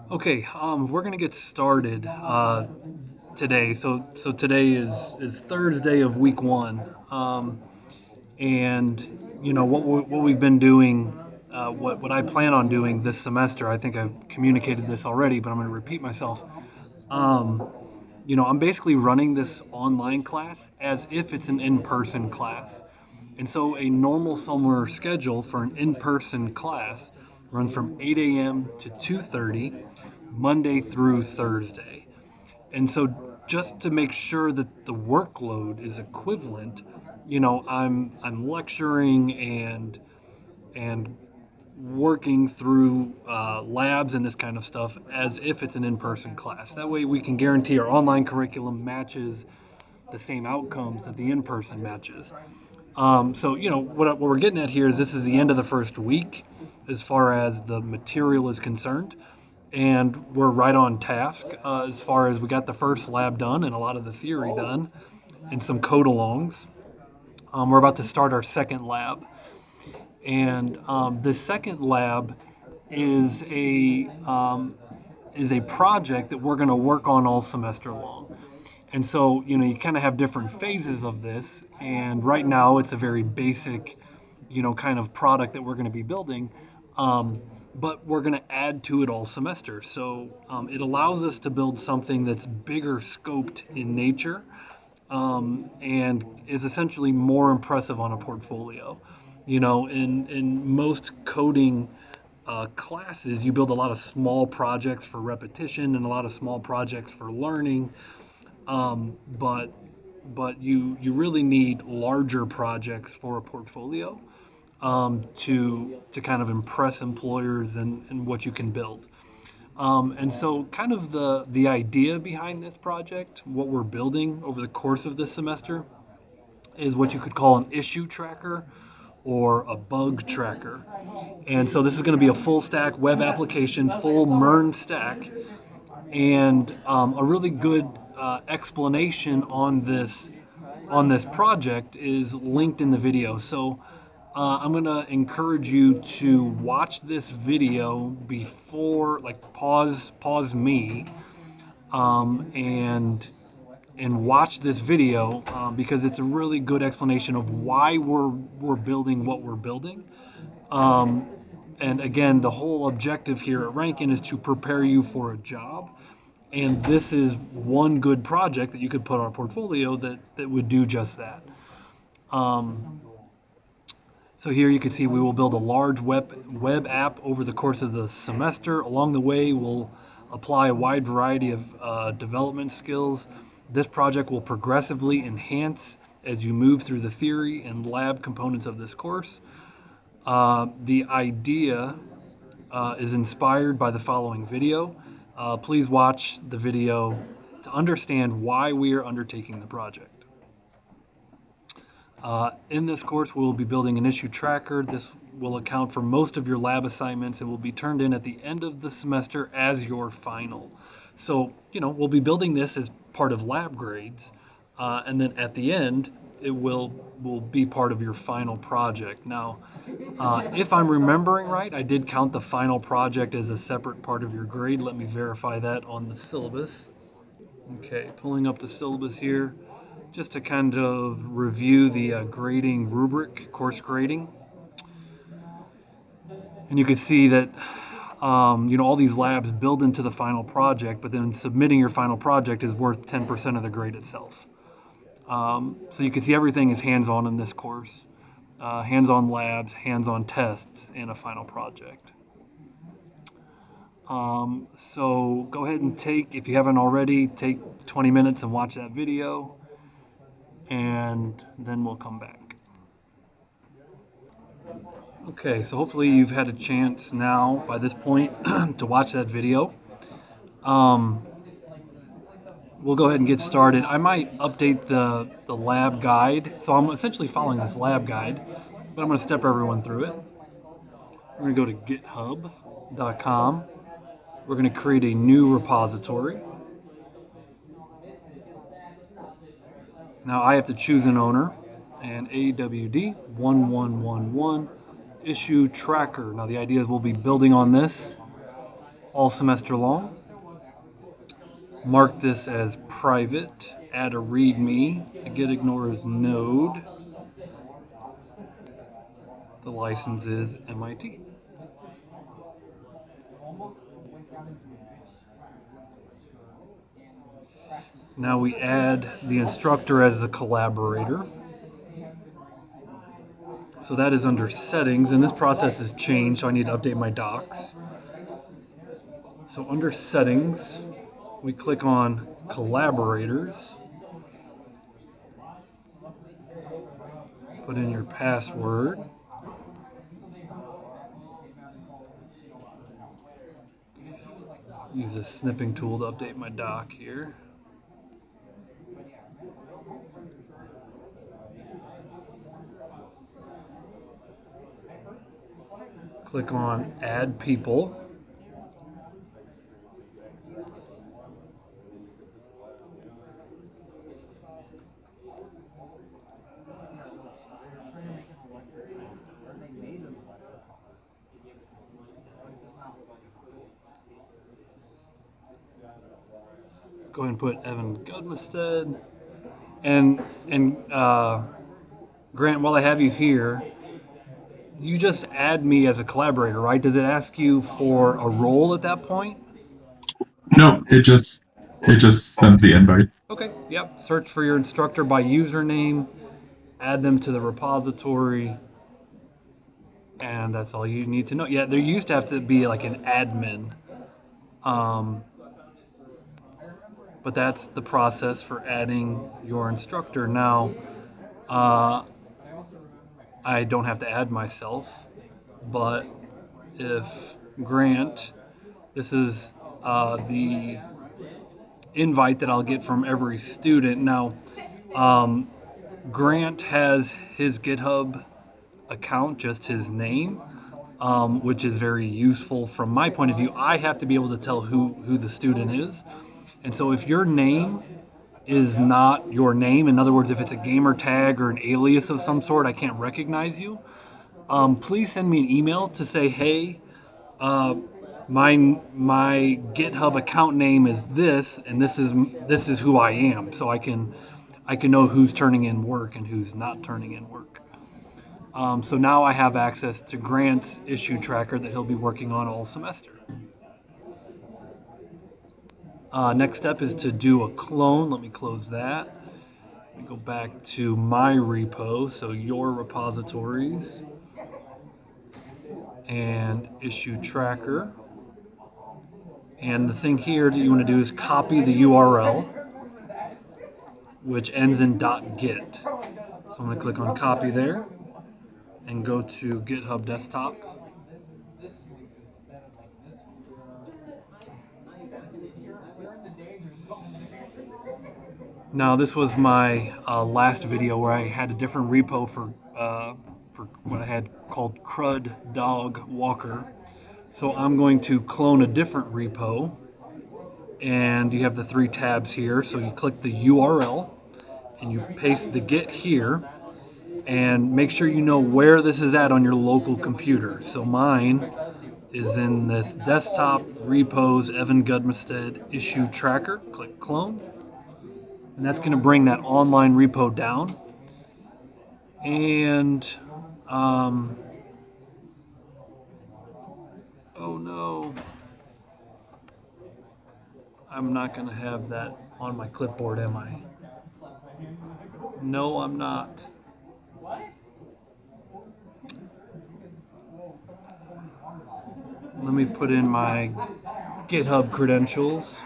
Okay, we're gonna get started today. So today is Thursday of week one, and what we've been doing, what I plan on doing this semester. I think I've communicated this already, but I'm going to repeat myself. Um, I'm basically running this online class as if it's an in-person class. And so a normal summer schedule for an in-person class runs from 8 a.m. to 2:30, Monday through Thursday. And so just to make sure that the workload is equivalent, I'm lecturing and working through labs and this kind of stuff as if it's an in-person class. That way we can guarantee our online curriculum matches the same outcomes that the in-person matches. What we're getting at here is this is the end of the first week as far as the material is concerned. And we're right on task as far as we got the first lab done and a lot of the theory done and some code alongs. We're about to start our second lab. And the second lab is a project that we're going to work on all semester long. And so, you kind of have different phases of this. And right now, it's a very basic, kind of product that we're going to be building. Um, but we're going to add to it all semester. So it allows us to build something that's bigger scoped in nature and is essentially more impressive on a portfolio. In most coding classes, you build a lot of small projects for repetition and a lot of small projects for learning. But you really need larger projects for a portfolio to kind of impress employers and what you can build. And so, kind of the idea behind this project, what we're building over the course of this semester, is what you could call an issue tracker or a bug tracker. And so, this is going to be a full stack web application, full MERN stack, and a really good explanation on this project is linked in the video. So I'm gonna encourage you to watch this video before, like, pause me, and watch this video because it's a really good explanation of why we're building what we're building. Um, and again, the whole objective here at Rankin is to prepare you for a job. And this is one good project that you could put on a portfolio that would do just that. Um, so here you can see we will build a large web app over the course of the semester. Along the way, we'll apply a wide variety of development skills. This project will progressively enhance as you move through the theory and lab components of this course. The idea is inspired by the following video. Please watch the video to understand why we are undertaking the project. In this course, we will be building an issue tracker. This will account for most of your lab assignments and will be turned in at the end of the semester as your final. So, we'll be building this as part of lab grades, and then at the end, it will be part of your final project. Now, if I'm remembering right, I did count the final project as a separate part of your grade. Let me verify that on the syllabus. Okay, pulling up the syllabus here just to kind of review the grading rubric, course grading. And you can see that all these labs build into the final project, but then submitting your final project is worth 10% of the grade itself. So you can see everything is hands-on in this course. Hands-on labs, hands-on tests, and a final project. So go ahead and if you haven't already, take 20 minutes and watch that video, and then we'll come back. Okay, so hopefully you've had a chance now by this point to watch that video. Um, we'll go ahead and get started. I might update the lab guide. So I'm essentially following this lab guide, but I'm going to step everyone through it. We're going to go to github.com. We're going to create a new repository. Now I have to choose an owner, and AWD1111 issue tracker. Now the idea is we'll be building on this all semester long. Mark this as private. Add a README. The get ignores node. The license is MIT. Now we add the instructor as a collaborator. So that is under settings, and this process has changed, so I need to update my docs. So under settings, we click on collaborators, put in your password, use this snipping tool to update my doc here. Click on add people. Go ahead and put Evan Gudmestead. And Grant, while I have you here, you just add me as a collaborator, right? Does it ask you for a role at that point? No, it just sends the invite. Okay, yep. Search for your instructor by username, add them to the repository, and that's all you need to know. Yeah, there used to have to be like an admin, um, but that's the process for adding your instructor. Now, uh, I don't have to add myself, but if Grant, this is the invite that I'll get from every student. Now, um, Grant has his GitHub account, just his name, which is very useful from my point of view. I have to be able to tell who the student is. And so if your name is not your name, in other words, if it's a gamer tag or an alias of some sort, I can't recognize you. Please send me an email to say, hey, uh, my GitHub account name is this, and this is who I am, so I can know who's turning in work and who's not turning in work. So now I have access to Grant's issue tracker that he'll be working on all semester. Next step is to do a clone. Let me close that. Let me go back to my repo, so your repositories and issue tracker. And the thing here that you want to do is copy the URL, which ends in .git. So I'm going to click on copy there and go to GitHub desktop. Now this was my last video where I had a different repo for what I had called CRUD Dog Walker. So I'm going to clone a different repo, and you have the three tabs here. So you click the URL and you paste the Git here, and make sure you know where this is at on your local computer. So mine is in this desktop repos Evan Gudmestead issue tracker. Click clone, and that's going to bring that online repo down. And oh no, I'm not going to have that on my clipboard, am I? No, I'm not. Let me put in my GitHub credentials.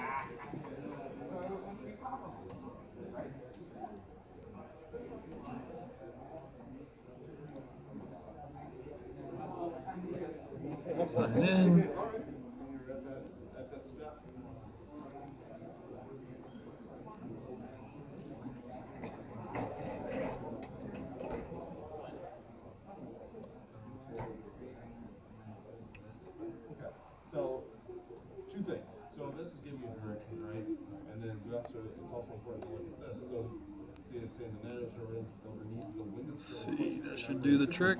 Sign in. Let's see, that should do the trick.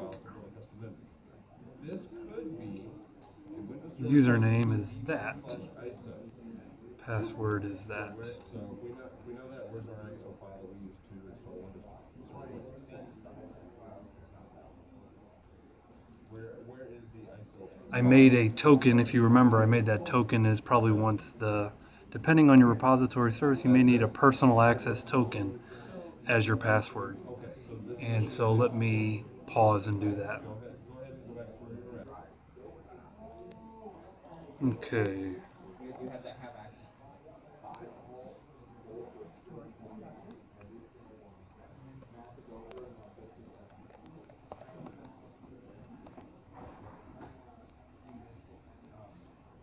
Username is that. Password is that. I made a token. If you remember, I made that token is probably once the, depending on your repository service, you may need a personal access token as your password. And so let me pause and do that. Okay.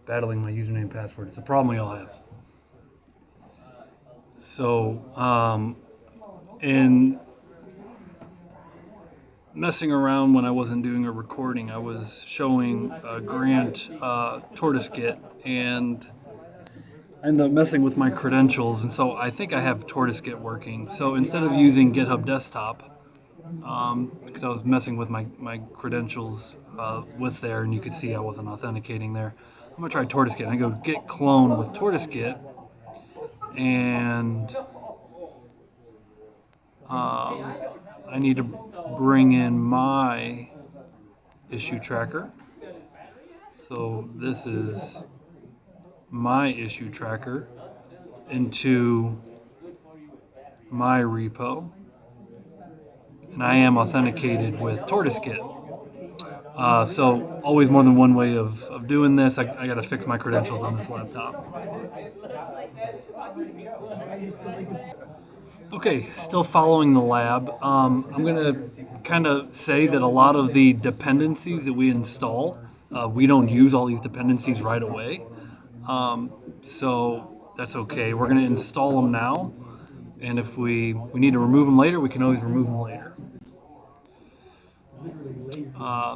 Battling my username and password. It's a problem we all have. So, in messing around when I wasn't doing a recording, I was showing Grant TortoiseGit and I ended up messing with my credentials. And so I think I have TortoiseGit working. So instead of using GitHub Desktop, because I was messing with my credentials with there, and you could see I wasn't authenticating there. I'm gonna try TortoiseGit. And I go git clone with TortoiseGit, and um, I need to bring in my issue tracker. So this is my issue tracker into my repo, and I am authenticated with TortoiseGit. So always more than one way of doing this. I got to fix my credentials on this laptop. Okay, still following the lab. I'm going to kind of say that a lot of the dependencies that we install, we don't use all these dependencies right away. So that's okay. We're going to install them now. And if we need to remove them later, we can always remove them later.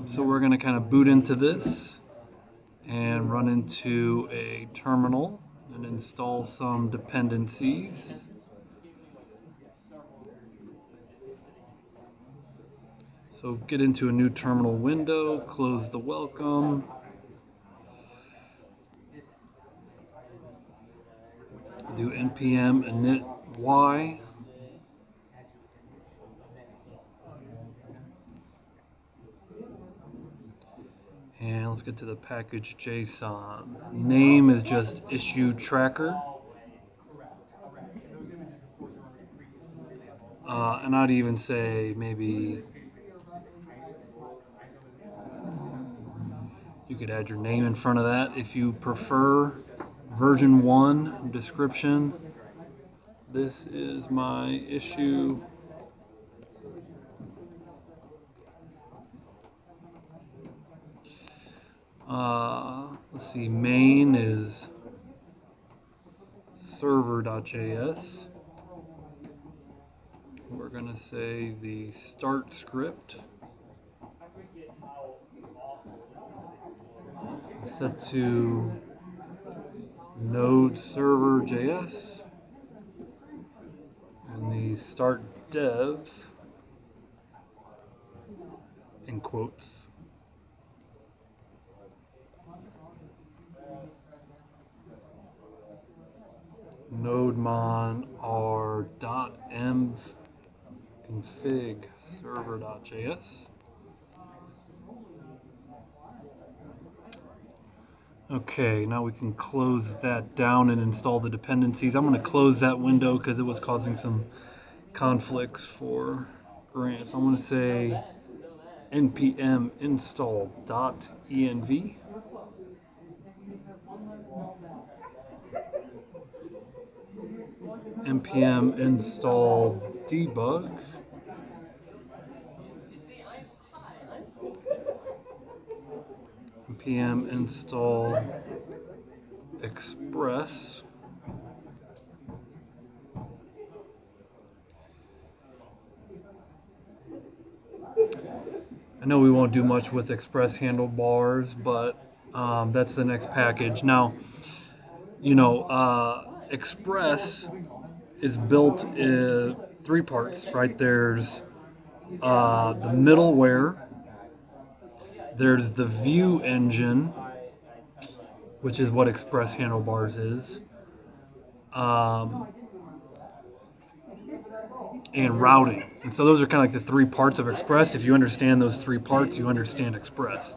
So we're going to kind of boot into this and run into a terminal and install some dependencies. So get into a new terminal window, close the welcome, do npm init y, and let's get to the package JSON. Name is just issue tracker. And I'd even say maybe you could add your name in front of that if you prefer. Version 1 description. This is my issue. Let's see, main is server.js. We're going to say the start script set to node server.js and the start dev in quotes. Nodemon r.env config server.js. Okay, now we can close that down and install the dependencies. I'm going to close that window because it was causing some conflicts for Grant. So I'm going to say npm install.env. npm install debug. npm install express. I know we won't do much with express handlebars, but that's the next package. Now, Express is built in three parts, right? There's the middleware, there's the view engine, which is what Express handlebars is, um, and routing. And so those are kind of like the three parts of Express. If you understand those three parts, you understand Express.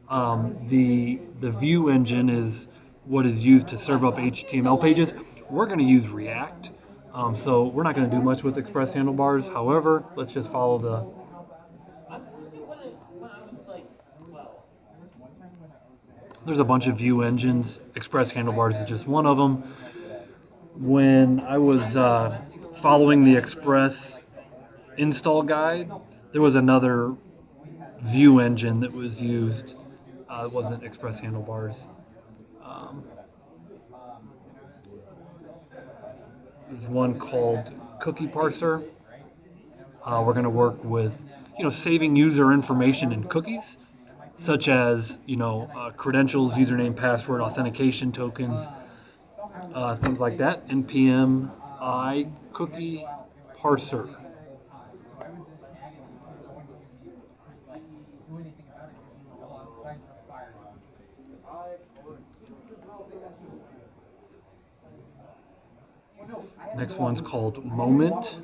The view engine is what is used to serve up HTML pages. We're going to use React, so we're not going to do much with Express handlebars. However, let's just follow the. There's a bunch of view engines. Express handlebars is just one of them. When I was following the Express install guide, there was another view engine that was used. It wasn't Express handlebars. Um, there's one called Cookie Parser. We're going to work with, saving user information in cookies, such as, credentials, username, password, authentication tokens, things like that. npm I cookie parser. Next one's called moment.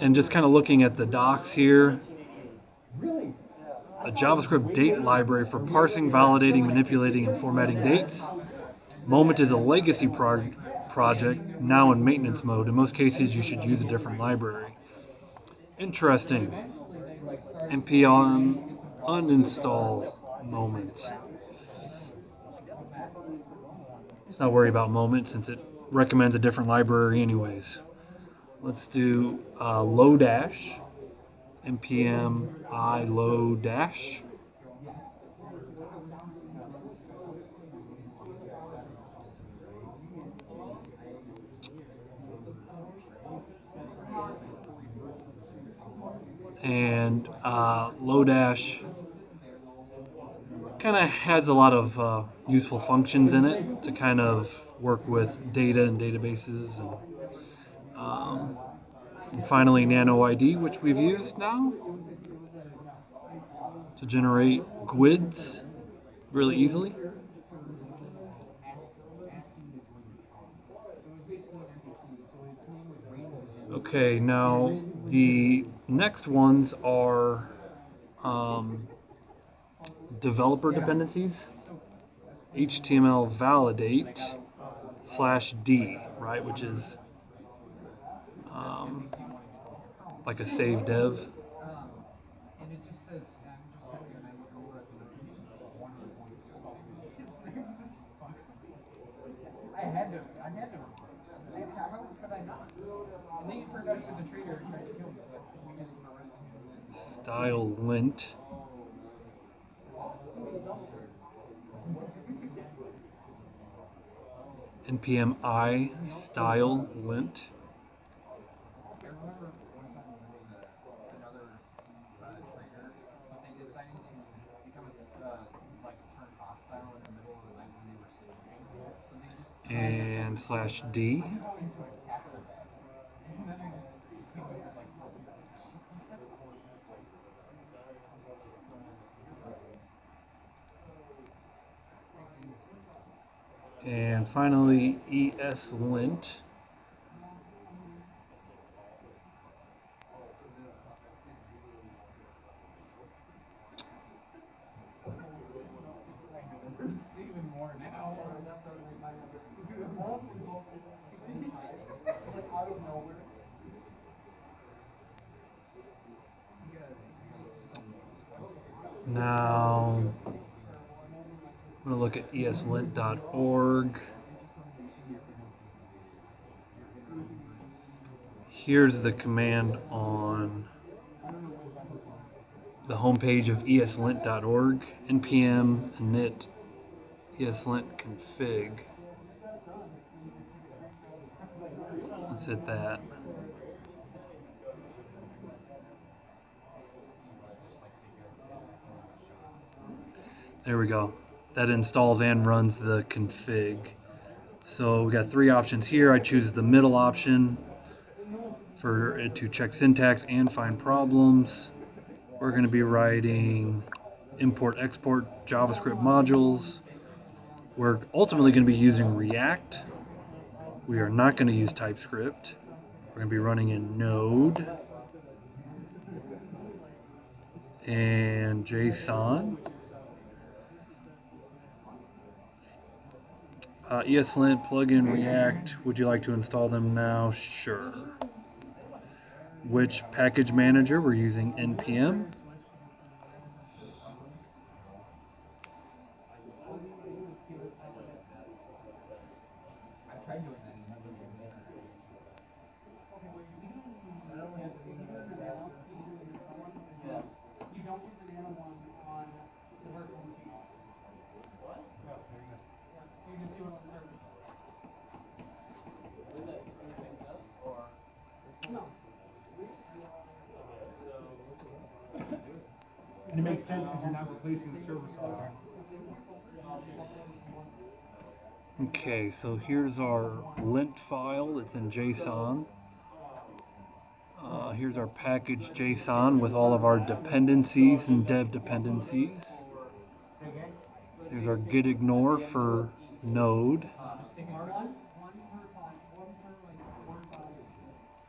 And just kind of looking at the docs here, a JavaScript date library for parsing, validating, manipulating, and formatting dates. Moment is a legacy project now in maintenance mode. In most cases, you should use a different library. Interesting. npm uninstall moment. Let's not worry about moment since it recommends a different library anyways. Let's do low dash, npm I low dash. And Lodash kind of has a lot of useful functions in it to kind of work with data and databases. And finally, Nano ID, which we've used now to generate GUIDs really easily. Okay, now the next ones are um, developer dependencies. HTML validate slash D, right, which is um, like a save dev. Style lint, npm I style lint, and slash D. And finally, ESLint. Now, I'm going to look at eslint.org. Here's the command on the homepage of eslint.org, npm init eslint config. Let's hit that. There we go. That installs and runs the config. So we got three options here. I choose the middle option. for it to check syntax and find problems. We're going to be writing import export JavaScript modules. We're ultimately going to be using React. We are not going to use TypeScript. We're going to be running in Node and JSON. ESLint, plugin, React. Would you like to install them now? Sure. Which package manager? We're using npm. And it makes sense because you're not replacing the server software. Okay, so here's our lint file. It's in JSON. Here's our package JSON with all of our dependencies and dev dependencies. Here's our git ignore for Node.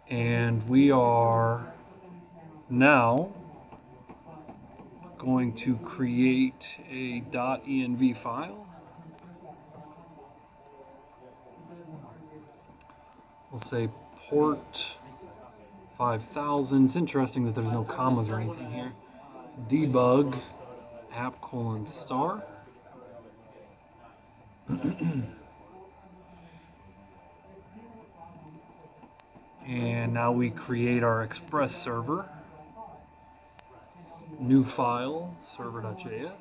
And we are now going to create a .env file. We'll say port 5000. It's interesting that there's no commas or anything here. Debug app colon star. And now we create our Express server. New file, server.js.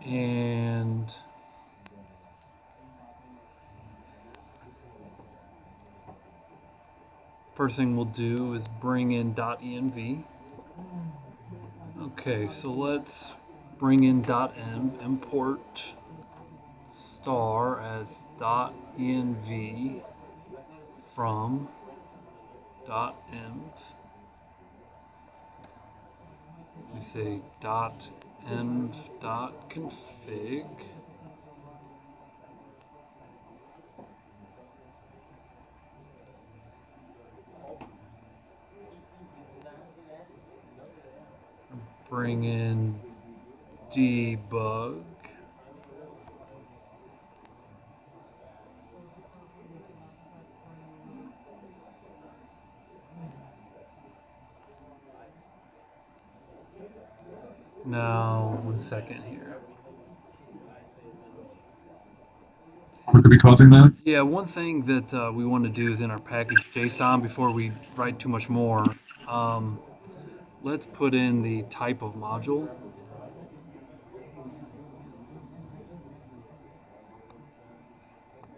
And first thing we'll do is bring in .env. Okay, so let's bring in .env, import star as .env from .env. We say .env.config. Bring in debug. Now, 1 second here. What could be causing that? Yeah, one thing that we want to do is in our package JSON before we write too much more. Um, let's put in the type of module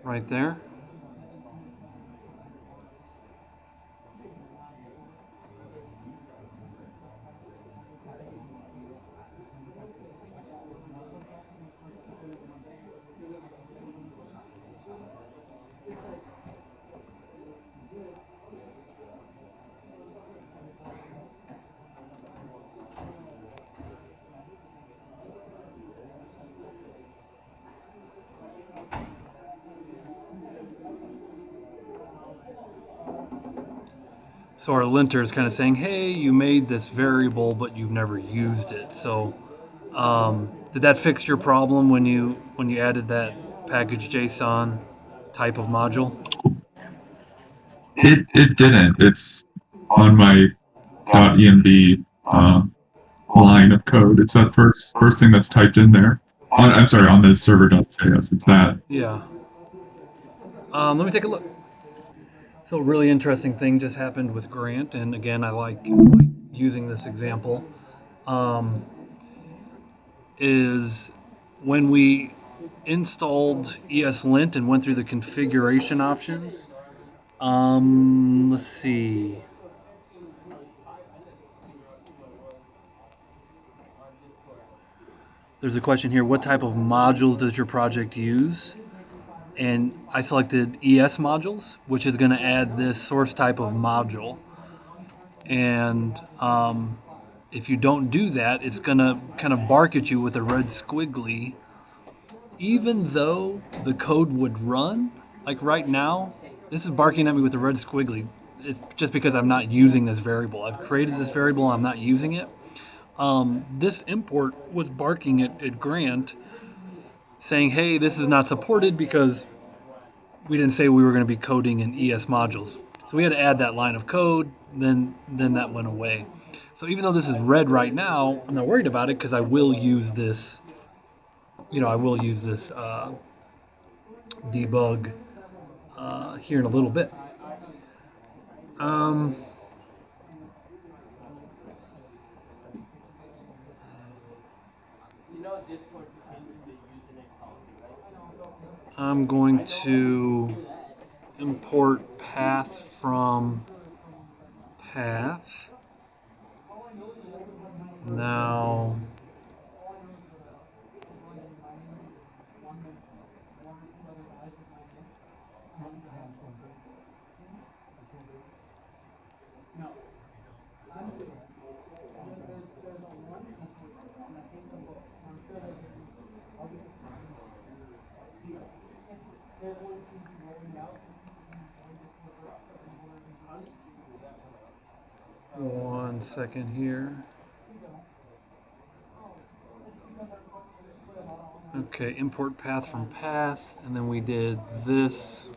right there. So our linter is kind of saying, hey, you made this variable, but you've never used it. So did that fix your problem when you added that package JSON type of module? It didn't. It's on my .env line of code. It's that first thing that's typed in there. I'm sorry, on the server.js. It's that. Yeah. Let me take a look. So a really interesting thing just happened with Grant, and again, I like using this example. Um, is when we installed ESLint and went through the configuration options. Let's see. There's a question here. What type of modules does your project use? and I selected ES modules, which is going to add this source type of module. And if you don't do that, it's going to kind of bark at you with a red squiggly, even though the code would run. Like right now, this is barking at me with a red squiggly. It's just because I'm not using this variable. I've created this variable, I'm not using it. This import was barking at Grant saying, hey, this is not supported because we didn't say we were going to be coding in ES modules. So we had to add that line of code, then that went away. So even though this is red right now, I'm not worried about it because I will use this, I will use this debug here in a little bit. Um, I'm going to import path from path. Now, one second here. Okay, import path from path, and then we did this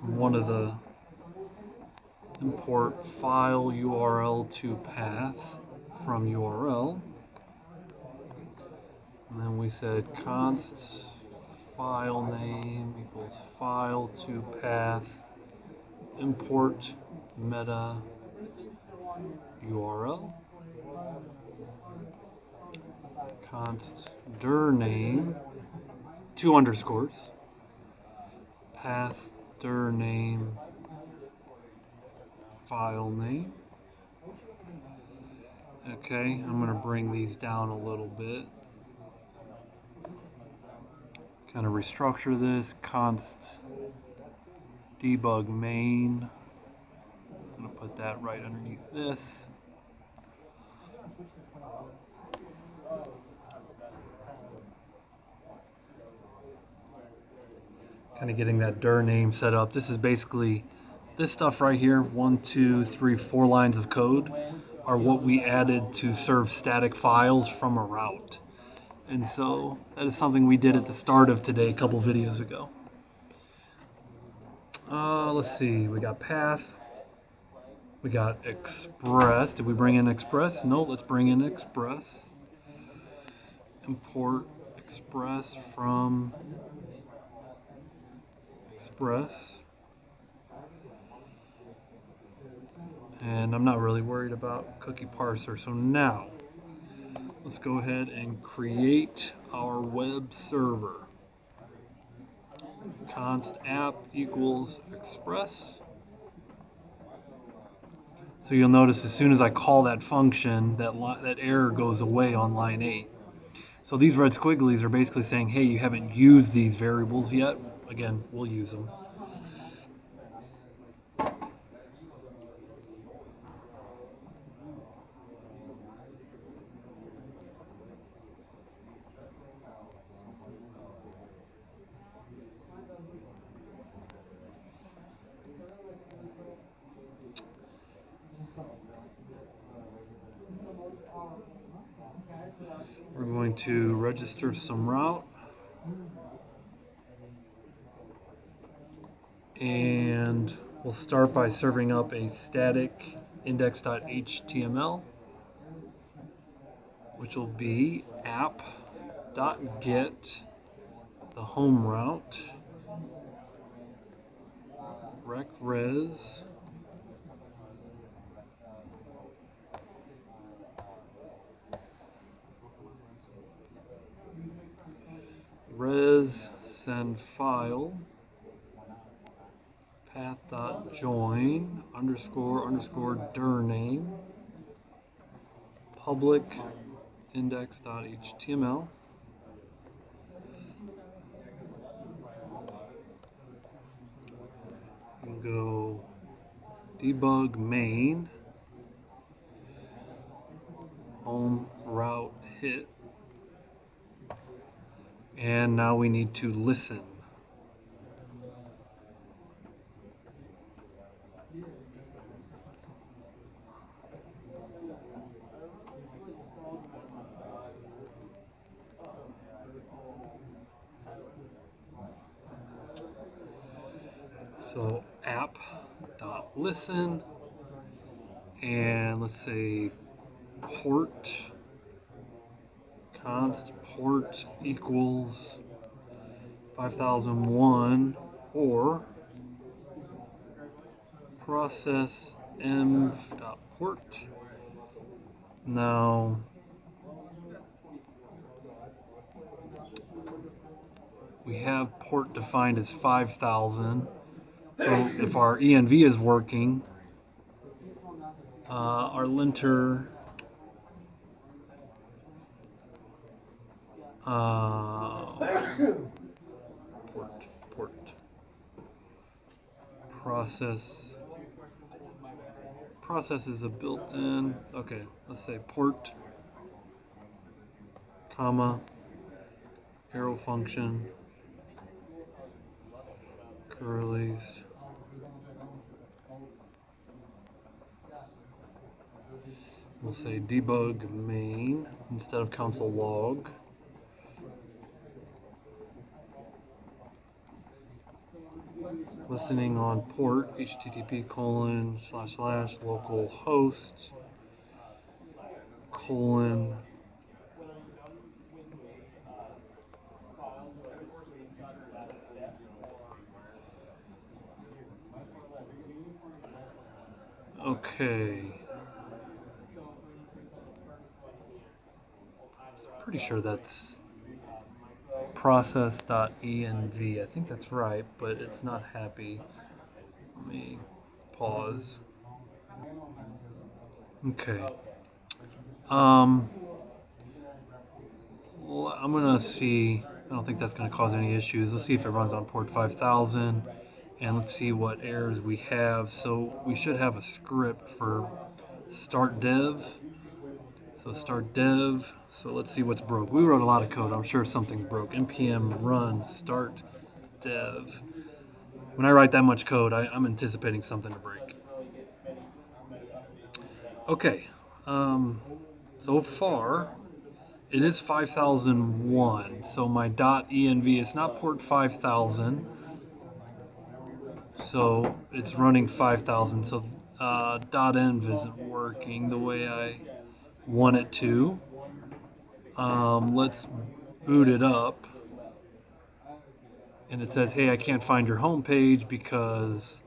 from one of the import file URL to path from URL. And then we said const file name equals file to path import meta URL const dir name, two underscores, path dir name file name. Okay, I'm going to bring these down a little bit. Kind of restructure this. Const debug main. I'm going to put that right underneath this. Kind of getting that dir name set up. This is basically this stuff right here. 1, 2, 3, 4 lines of code are what we added to serve static files from a route. And so that is something we did at the start of today, a couple videos ago. Let's see, we got path, we got express. Did we bring in express? No, let's bring in express. Import express from express. And I'm not really worried about cookie parser. So now let's go ahead and create our web server. Const app equals express. So you'll notice as soon as I call that function, that error goes away on line 8. So these red squigglies are basically saying, hey, you haven't used these variables yet. Again, we'll use them. We're going to register some route. And we'll start by serving up a static index.html, which will be app.get the home route recres res send file path.join underscore dir name public index.html. go debug main home route hit, and now we need to listen. So app.listen, and let's say port const port equals 5001 or process env.port. Now we have port defined as 5000. So if our env is working, our linter port process is a built-in. Okay, let's say port comma arrow function curly's. We'll say debug main instead of console log. Listening on port http colon slash slash local host colon okay. Pretty sure that's process.env. I think that's right, but it's not happy. Let me pause. Okay. Um, well, I'm gonna see. I don't think that's gonna cause any issues. Let's see if it runs on port 5000, and let's see what errors we have. So we should have a script for start dev. So start dev. So let's see what's broke. We wrote a lot of code. I'm sure something's broke. npm run start dev. When I write that much code, I'm anticipating something to break. Okay. Um, so far, it is 5001. So my .env is not port 5000. So it's running 5000. So .env isn't working the way I want it to. Let's boot it up. And it says, hey, I can't find your home page because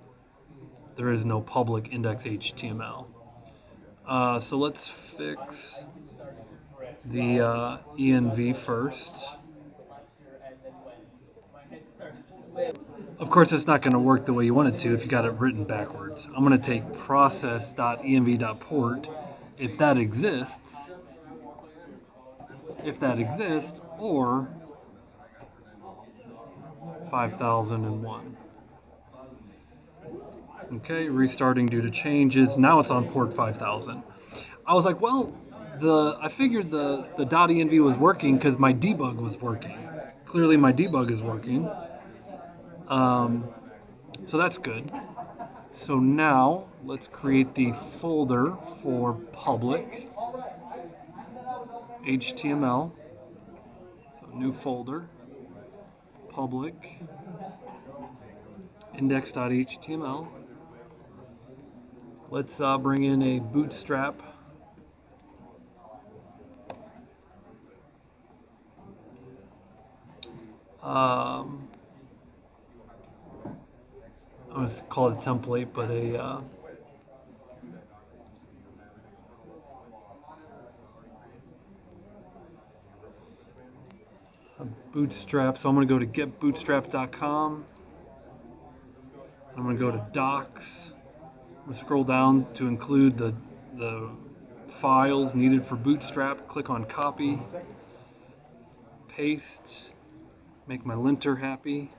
there is no public index HTML. So let's fix the env first. Of course, it's not going to work the way you want it to if you got it written backwards. I'm going to take process.env.port if that exists, or 5001. Okay, restarting due to changes. Now it's on port 5000. I was like, well, I figured the .env was working because my debug was working. Clearly, my debug is working. So that's good. So now let's create the folder for public HTML. So new folder, public index.html. Let's bring in a bootstrap. I'm going to call it a template, but a bootstrap. So I'm going to go to getbootstrap.com. I'm going to go to docs. I'm going to scroll down to include the files needed for bootstrap. Click on copy, paste, make my linter happy,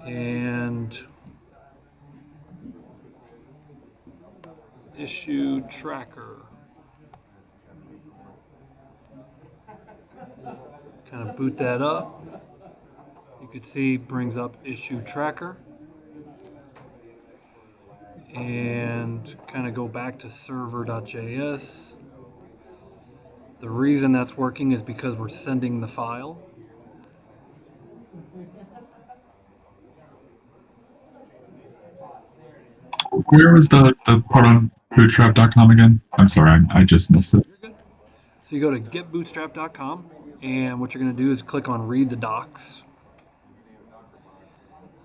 and issue tracker. Kind of boot that up. You can see brings up issue tracker, and kind of go back to server.js. The reason that's working is because we're sending the file. Where was the part on bootstrap.com again? I'm sorry, I just missed it. You're good. So you go to getbootstrap.com, and what you're going to do is click on read the docs.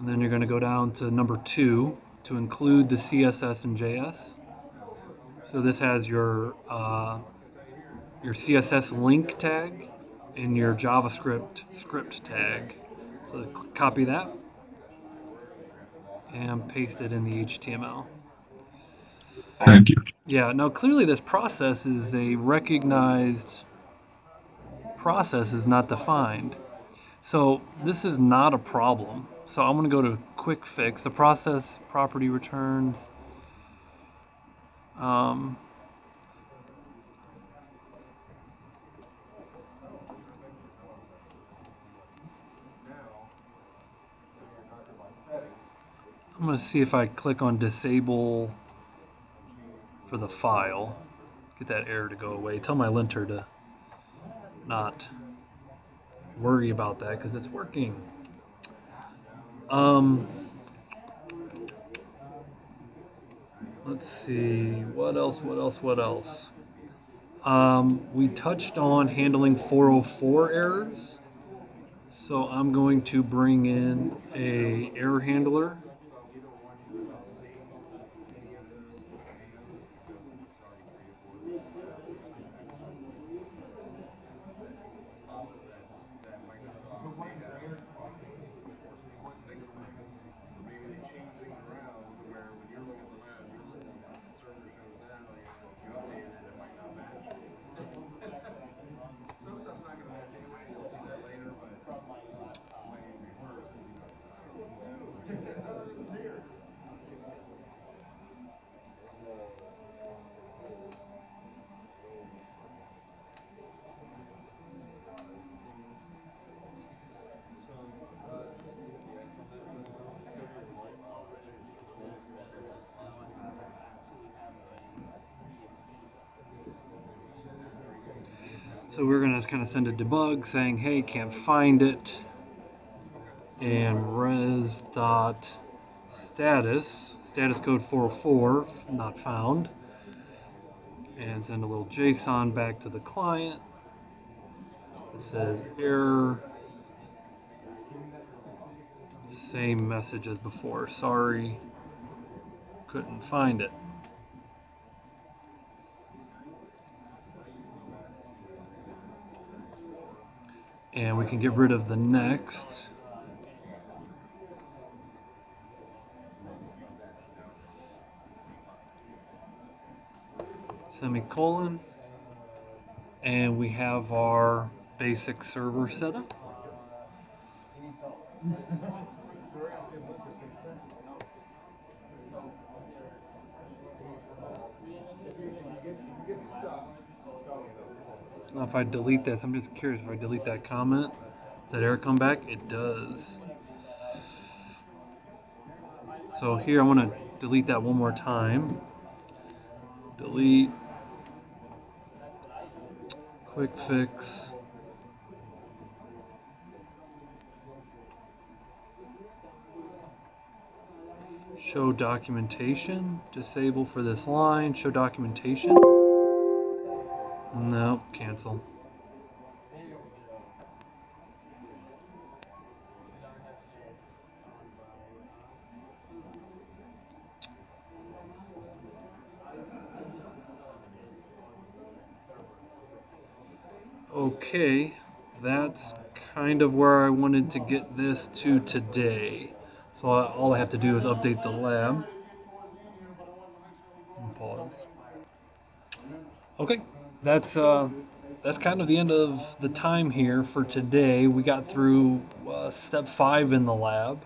And then you're going to go down to number 2 to include the CSS and JS. So this has your CSS link tag and your JavaScript script tag. So copy that and paste it in the HTML. Thank you. Yeah, now clearly this process is a recognized process is not defined. So this is not a problem. So I'm going to go to quick fix. The process property returns. Um, I'm going to see if I click on disable for the file, get that error to go away. Tell my linter to not worry about that because it's working. Um, let's see, what else, what else, what else? We touched on handling 404 errors. So I'm going to bring in a error handler. So we're going to kind of send a debug saying, hey, can't find it. And res dot status code 404, not found. And send a little JSON back to the client. It says error, same message as before. Sorry, couldn't find it. And we can get rid of the next. Semicolon. And we have our basic server setup. Now if I delete this, I'm just curious if I delete that comment, does that error come back? It does. So here I want to delete that one more time. Delete, quick fix. Show documentation, disable for this line, show documentation. No, cancel. Okay, that's kind of where I wanted to get this to today. So all I have to do is update the lab. And pause. Okay, that's kind of the end of the time here for today. We got through step 5 in the lab.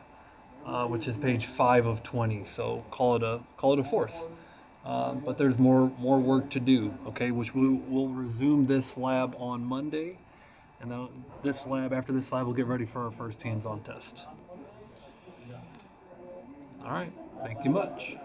which is page 5 of 20. So call it a fourth. But there's more work to do. Okay, which we'll resume this lab on Monday, and then this lab after this lab we'll get ready for our first hands-on test. All right. Thank you much.